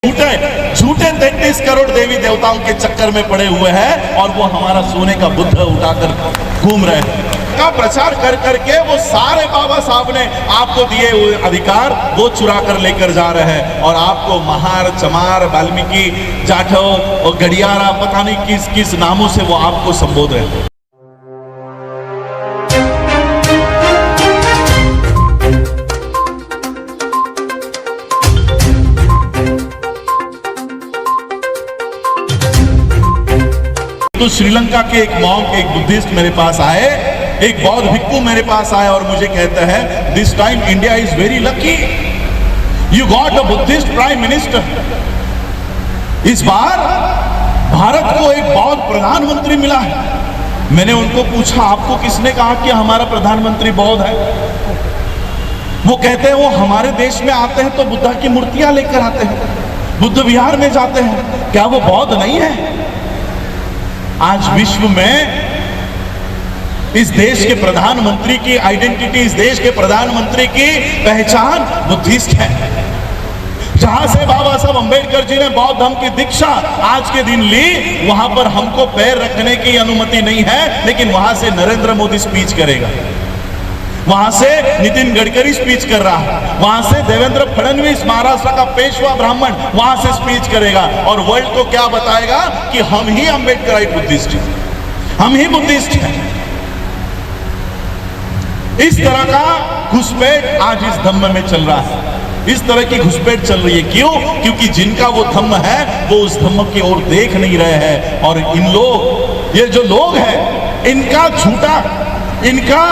झूठे 33 करोड़ देवी देवताओं के चक्कर में पड़े हुए हैं और वो हमारा सोने का बुद्ध उठाकर घूम रहे हैं का प्रचार कर करके वो सारे बाबा साहब ने आपको दिए हुए अधिकार वो चुरा कर लेकर जा रहे हैं और आपको महार, चमार, वाल्मीकि, जाठव और गडियारा पता नहीं किस किस नामों से वो आपको संबोध रहे हैं। तो श्रीलंका के एक मॉन्क, एक बुद्धिस्ट मेरे पास आए, एक बौद्ध भिक्खु मेरे पास आए और मुझे कहते हैं this time India is very lucky, you got a Buddhist prime minister. इस बार भारत को एक बौद्ध प्रधानमंत्री मिला है। मैंने उनको पूछा आपको किसने कहा कि हमारा प्रधानमंत्री बौद्ध है? वो कहते हैं वो हमारे देश में आते हैं तो बुद्धा की मूर्तियां लेकर आते हैं, बुद्ध विहार में जाते हैं, क्या वो बौद्ध नहीं है? आज विश्व में इस देश के प्रधानमंत्री की आइडेंटिटी, इस देश के प्रधानमंत्री की पहचान बुद्धिस्ट है। जहां से बाबा साहब अंबेडकर जी ने बौद्ध धर्म की दीक्षा आज के दिन ली, वहां पर हमको पैर रखने की अनुमति नहीं है, लेकिन वहां से नरेंद्र मोदी स्पीच करेगा, वहां से नितिन गडकरी स्पीच कर रहा है, वहां से देवेंद्र फडणवीस महाराष्ट्र का पेशवा ब्राह्मण वहां से स्पीच करेगा और वर्ल्ड को क्या बताएगा कि हम ही अंबेडकराइट बुद्धिस्ट हैं, हम ही बुद्धिस्ट हैं। इस तरह का घुसपैठ आज इस धम्म में चल रहा है, इस तरह की घुसपैठ चल रही है। क्यों? क्योंकि जिनका वो धम्म है वो उस धम्म की ओर देख नहीं रहे हैं और इन लोग, ये जो लोग हैं, इनका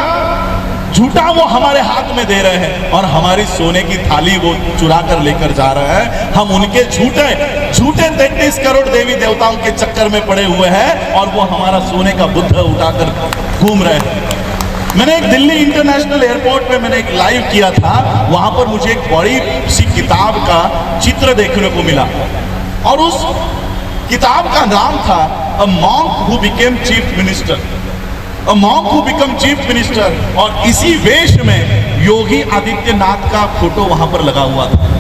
झूठा वो हमारे हाथ में दे रहे हैं और हमारी सोने की थाली वो चुरा कर लेकर जा रहे हैं। हम उनके झूठे 33 करोड़ देवी देवताओं के चक्कर में पड़े हुए हैं और वो हमारा सोने का बुद्ध उठाकर घूम रहे हैं। मैंने एक दिल्ली इंटरनेशनल एयरपोर्ट पे मैंने एक लाइव किया था, वहां पर मुझे एक बड़ी सी किताब का चित्र देखने को मिला और उस किताब का नाम था a monk who became chief minister, a monk who become chief minister. और इसी वेश में योगी आदित्यनाथ का फोटो वहां पर लगा हुआ था।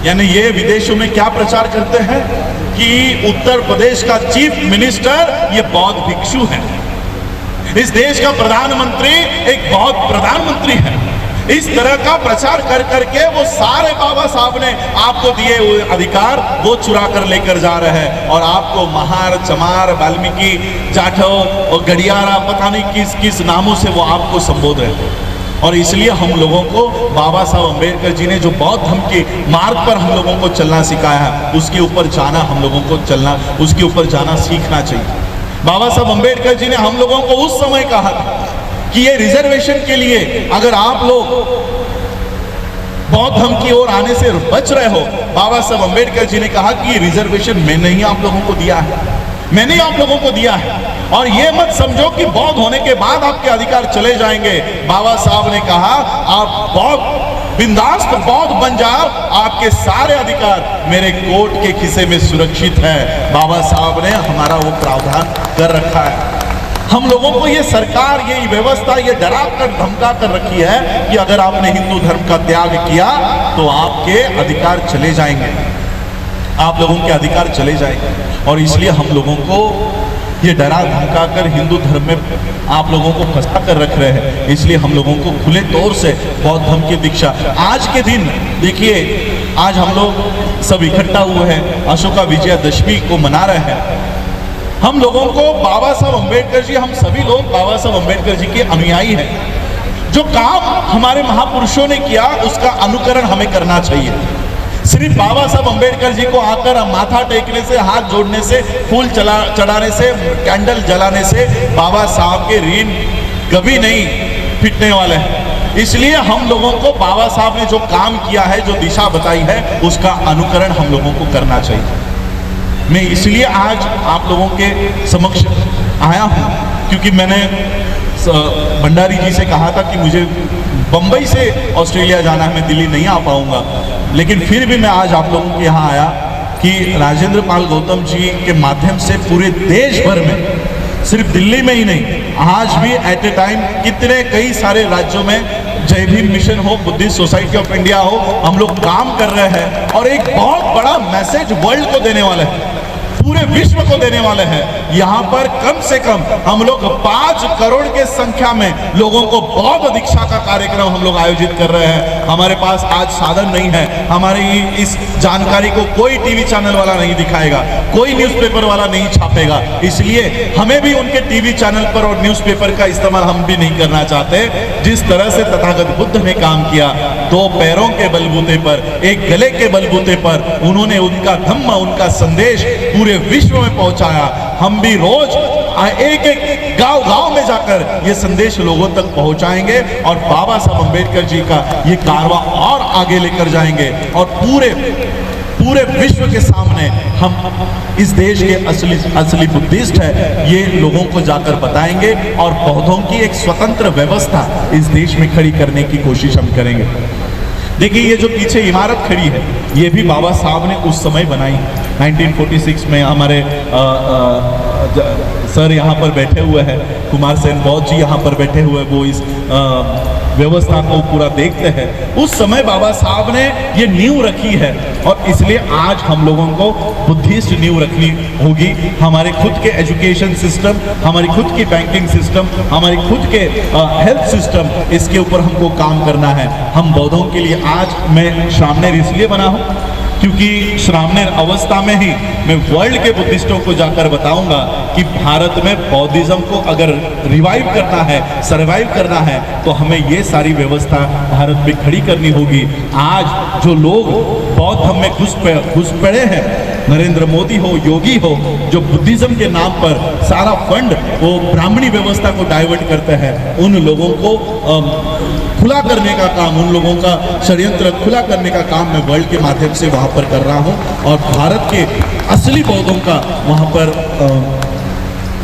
यानी ये विदेशों में क्या प्रचार करते हैं कि उत्तर प्रदेश का चीफ मिनिस्टर ये बौद्ध भिक्षु है, इस देश का प्रधानमंत्री एक बौद्ध प्रधानमंत्री है। इस तरह का प्रचार कर करके वो सारे बाबा साहब ने आपको दिए हुए अधिकार वो चुरा कर लेकर जा रहे हैं और आपको महार, चमार, वाल्मीकि, जाठव और गडियारा पता नहीं किस किस नामों से वो आपको संबोध रहे हैं। और इसलिए हम लोगों को बाबा साहब अंबेडकर जी ने जो बौद्ध धर्म के मार्ग पर हम लोगों को चलना सिखाया है, उसके ऊपर जाना हम लोगों को चलना, उसके ऊपर जाना सीखना चाहिए। बाबा साहब अंबेडकर जी ने हम लोगों को उस समय कहा कि ये रिजर्वेशन के लिए अगर आप लोग बौद्ध धर्म की ओर आने से बच रहे हो, बाबा साहब अंबेडकर जी ने कहा कि ये रिजर्वेशन मैंने ही आप लोगों को दिया है, मैंने ही आप लोगों को दिया है और ये मत समझो कि बौद्ध होने के बाद आपके अधिकार चले जाएंगे। बाबा साहब ने कहा आप बौद्ध बिंदास बौद्ध बन जाओ, आपके सारे अधिकार मेरे कोर्ट के खिसे में सुरक्षित है। बाबा साहब ने हमारा वो प्रावधान कर रखा है। हम लोगों को ये सरकार, ये व्यवस्था ये डरा कर धमका कर रखी है कि अगर आपने हिंदू धर्म का त्याग किया तो आपके अधिकार चले जाएंगे, आप लोगों के अधिकार चले जाएंगे। और इसलिए हम लोगों को ये डरा धमका कर हिंदू धर्म में आप लोगों को फंसा कर रख रहे हैं। इसलिए हम लोगों को खुले तौर से बौद्ध धर्म की दीक्षा आज के दिन देखिए, आज हम लोग सब इकट्ठा हुए हैं, अशोका विजयादशमी को मना रहे हैं। हम लोगों को बाबा साहब अंबेडकर जी, हम सभी लोग बाबा साहब अंबेडकर जी के अनुयायी हैं। जो काम हमारे महापुरुषों ने किया उसका अनुकरण हमें करना चाहिए। सिर्फ बाबा साहब अंबेडकर जी को आकर माथा टेकने से, हाथ जोड़ने से, फूल चढ़ाने से, कैंडल जलाने से बाबा साहब के ऋण कभी नहीं फिटने वाले हैं। इसलिए हम लोगों को बाबा साहब ने जो काम किया है, जो दिशा बताई है, उसका अनुकरण हम लोगों को करना चाहिए। मैं इसलिए आज आप लोगों के समक्ष आया हूँ क्योंकि मैंने भंडारी जी से कहा था कि मुझे बंबई से ऑस्ट्रेलिया जाना है, मैं दिल्ली नहीं आ पाऊंगा, लेकिन फिर भी मैं आज आप लोगों के यहाँ आया कि राजेंद्र पाल गौतम जी के माध्यम से पूरे देश भर में, सिर्फ दिल्ली में ही नहीं, आज भी एट ए टाइम कितने कई सारे राज्यों में जय भीम मिशन हो, बुद्धिस्ट सोसाइटी ऑफ इंडिया हो, हम लोग काम कर रहे हैं और एक बहुत बड़ा मैसेज वर्ल्ड को देने वाले हैं, पूरे विश्व को देने वाले हैं। यहाँ पर कम से कम हम लोग 5 करोड़ के संख्या में लोगों को बौद्ध दीक्षा का कार्यक्रम हम लोग आयोजित कर रहे हैं। हमारे पास आज साधन नहीं है, हमारी इस जानकारी को कोई टीवी चैनल वाला नहीं दिखाएगा, कोई न्यूज़पेपर वाला नहीं छापेगा, इसलिए हमें भी उनके टीवी चैनल पर और न्यूज़पेपर का इस्तेमाल हम भी नहीं करना चाहते। जिस तरह से तथागत बुद्ध ने काम किया, 2 पैरों के बलबूते पर, एक गले के बलबूते पर उन्होंने उनका धम्म, उनका संदेश पूरे विश्व में पहुंचाया। हम भी रोज एक एक गांव में जाकर ये संदेश लोगों तक पहुंचाएंगे और बाबा साहब अंबेडकर जी का ये कारवां और आगे लेकर जाएंगे और पूरे विश्व के सामने हम इस देश के असली बुद्धिस्ट है ये लोगों को जाकर बताएंगे और बौद्धों की एक स्वतंत्र व्यवस्था इस देश में खड़ी करने की कोशिश हम करेंगे। देखिए, ये जो पीछे इमारत खड़ी है ये भी बाबा साहब ने उस समय बनाई। 1946 में हमारे सर यहाँ पर बैठे हुए हैं, कुमार सेन बौद्ध जी यहाँ पर बैठे हुए, वो इस व्यवस्था को पूरा देखते हैं। उस समय बाबा साहब ने ये नींव रखी है और इसलिए आज हम लोगों को बुद्धिस्ट नींव रखनी होगी। हमारे खुद के एजुकेशन सिस्टम, हमारी खुद की बैंकिंग सिस्टम, हमारी खुद के हेल्थ सिस्टम, इसके ऊपर हमको काम करना है। हम बौद्धों के लिए आज मैं श्रामणेर इसलिए बना हूँ क्योंकि श्रामणेर अवस्था में ही मैं वर्ल्ड के बुद्धिस्टों को जाकर बताऊंगा कि भारत में बौद्धिज्म को अगर रिवाइव करना है, सरवाइव करना है, तो हमें ये सारी व्यवस्था भारत में खड़ी करनी होगी। आज जो लोग बौद्ध में घुस पड़े हैं, नरेंद्र मोदी हो, योगी हो, जो बुद्धिज्म के नाम पर सारा फंड वो ब्राह्मणी व्यवस्था को डाइवर्ट करते हैं, उन लोगों को खुला करने का काम, उन लोगों का षड्यंत्र खुला करने का काम मैं वर्ल्ड के माध्यम से वहाँ पर कर रहा हूँ और भारत के असली बौद्धों का वहाँ पर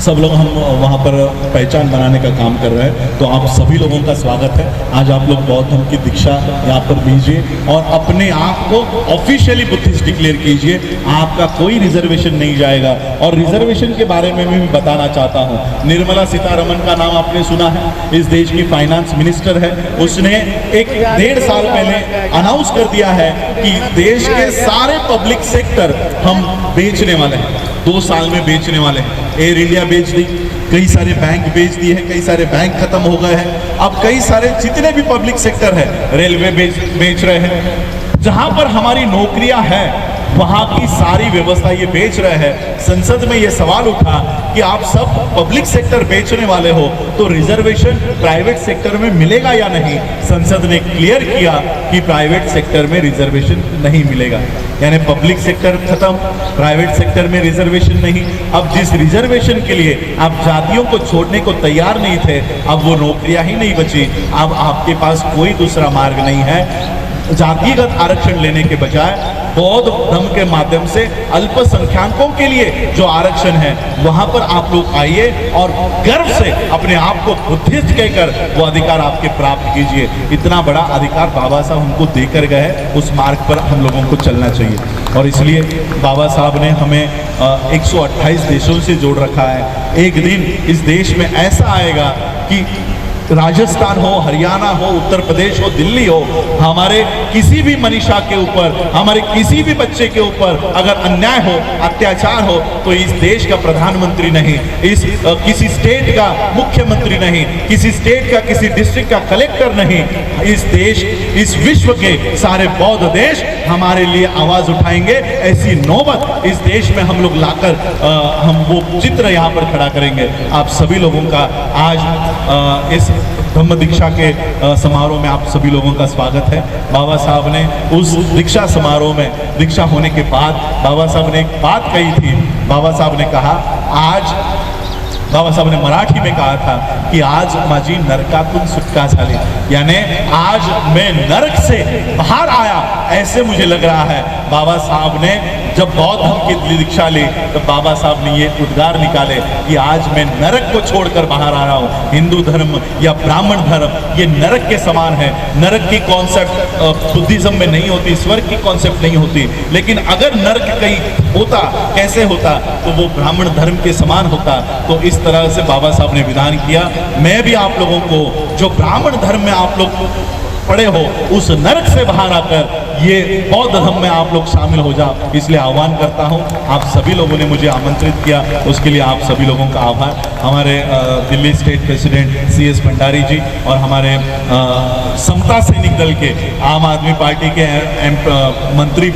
सब लोग हम वहाँ पर पहचान बनाने का काम कर रहे हैं। तो आप सभी लोगों का स्वागत है। आज आप लोग बौद्ध धर्म की दीक्षा यहाँ पर लीजिए और अपने आप को ऑफिशियली बुद्धिस्ट डिक्लेयर कीजिए। आपका कोई रिजर्वेशन नहीं जाएगा। और रिजर्वेशन के बारे में भी बताना चाहता हूँ, निर्मला सीतारमण का नाम आपने सुना है, इस देश की फाइनेंस मिनिस्टर है। उसने 1.5 साल पहले अनाउंस कर दिया है कि देश के सारे पब्लिक सेक्टर हम बेचने वाले हैं, 2 साल में बेचने वाले हैं। एयर इंडिया बेच दी, कई सारे बैंक बेच दिए हैं, कई सारे बैंक खत्म हो गए हैं। अब कई सारे जितने भी पब्लिक सेक्टर है, रेलवे बेच रहे हैं। जहां पर हमारी नौकरियां हैं वहां की सारी व्यवस्था ये बेच रहे हैं। संसद में ये सवाल उठा कि आप सब पब्लिक सेक्टर बेचने वाले हो तो रिजर्वेशन प्राइवेट सेक्टर में मिलेगा या नहीं। संसद ने क्लियर किया कि प्राइवेट सेक्टर में रिजर्वेशन नहीं मिलेगा, यानी पब्लिक सेक्टर खत्म, प्राइवेट सेक्टर में रिजर्वेशन नहीं। अब जिस रिजर्वेशन के लिए आप जातियों को छोड़ने को तैयार नहीं थे, अब वो नौकरियां ही नहीं बची। अब आपके पास कोई दूसरा मार्ग नहीं है। जातिगत आरक्षण लेने के बजाय बौद्ध धर्म के माध्यम से अल्पसंख्यकों के लिए जो आरक्षण है वहां पर आप लोग आइए और गर्व से अपने आप को बुद्धिस्ट कहकर वो अधिकार आपके प्राप्त कीजिए। इतना बड़ा अधिकार बाबा साहब हमको देकर गए, उस मार्ग पर हम लोगों को चलना चाहिए। और इसलिए बाबा साहब ने हमें 128 देशों से जोड़ रखा है। एक दिन इस देश में ऐसा आएगा कि राजस्थान हो, हरियाणा हो, उत्तर प्रदेश हो, दिल्ली हो, हमारे किसी भी मनीषा के ऊपर, हमारे किसी भी बच्चे के ऊपर अगर अन्याय हो, अत्याचार हो, तो इस देश का प्रधानमंत्री नहीं, किसी स्टेट का मुख्यमंत्री नहीं, किसी स्टेट का, किसी डिस्ट्रिक्ट का कलेक्टर नहीं, इस देश, इस विश्व के सारे बौद्ध देश हमारे लिए आवाज उठाएंगे। ऐसी नौबत इस देश में हम लोग लाकर हम वो चित्र यहाँ पर खड़ा करेंगे। आप सभी लोगों का आज इस धम्म दीक्षा के समारोह में आप सभी लोगों का स्वागत है। बाबा साहब ने उस दीक्षा समारोह में, दीक्षा होने के बाद बाबा साहब ने एक बात कही थी। बाबा साहब ने कहा, आज बाबा साहब ने मराठी में कहा था कि आज माझी नरकातून सुटका झाली, यानी आज मैं नरक से बाहर आया, ऐसे मुझे लग रहा है। बाबा साहब ने जब बौद्ध धर्म की दीक्षा ली तो बाबा साहब ने ये उद्गार निकाले कि आज मैं नरक को छोड़कर बाहर आ रहा हूँ। हिंदू धर्म या ब्राह्मण धर्म ये नरक के समान है। नरक की कॉन्सेप्ट बुद्धिज्म में नहीं होती, स्वर्ग की कॉन्सेप्ट नहीं होती, लेकिन अगर नरक कहीं होता, कैसे होता, तो वो ब्राह्मण धर्म के समान होता। तो इस तरह से बाबा साहब ने विधान किया। मैं भी आप लोगों को, जो ब्राह्मण धर्म में आप लोग पड़े हो, उस नरक से बाहर आकर ये बौद्ध धर्म में आप लोग शामिल हो जाओ, इसलिए आह्वान करता हूँ। आप सभी लोगों ने मुझे आमंत्रित किया, उसके लिए आप सभी लोगों का आभार। हमारे Delhi state president CS Bhandari ji और हमारे समता सैनिक दल के, आम आदमी पार्टी के मंत्री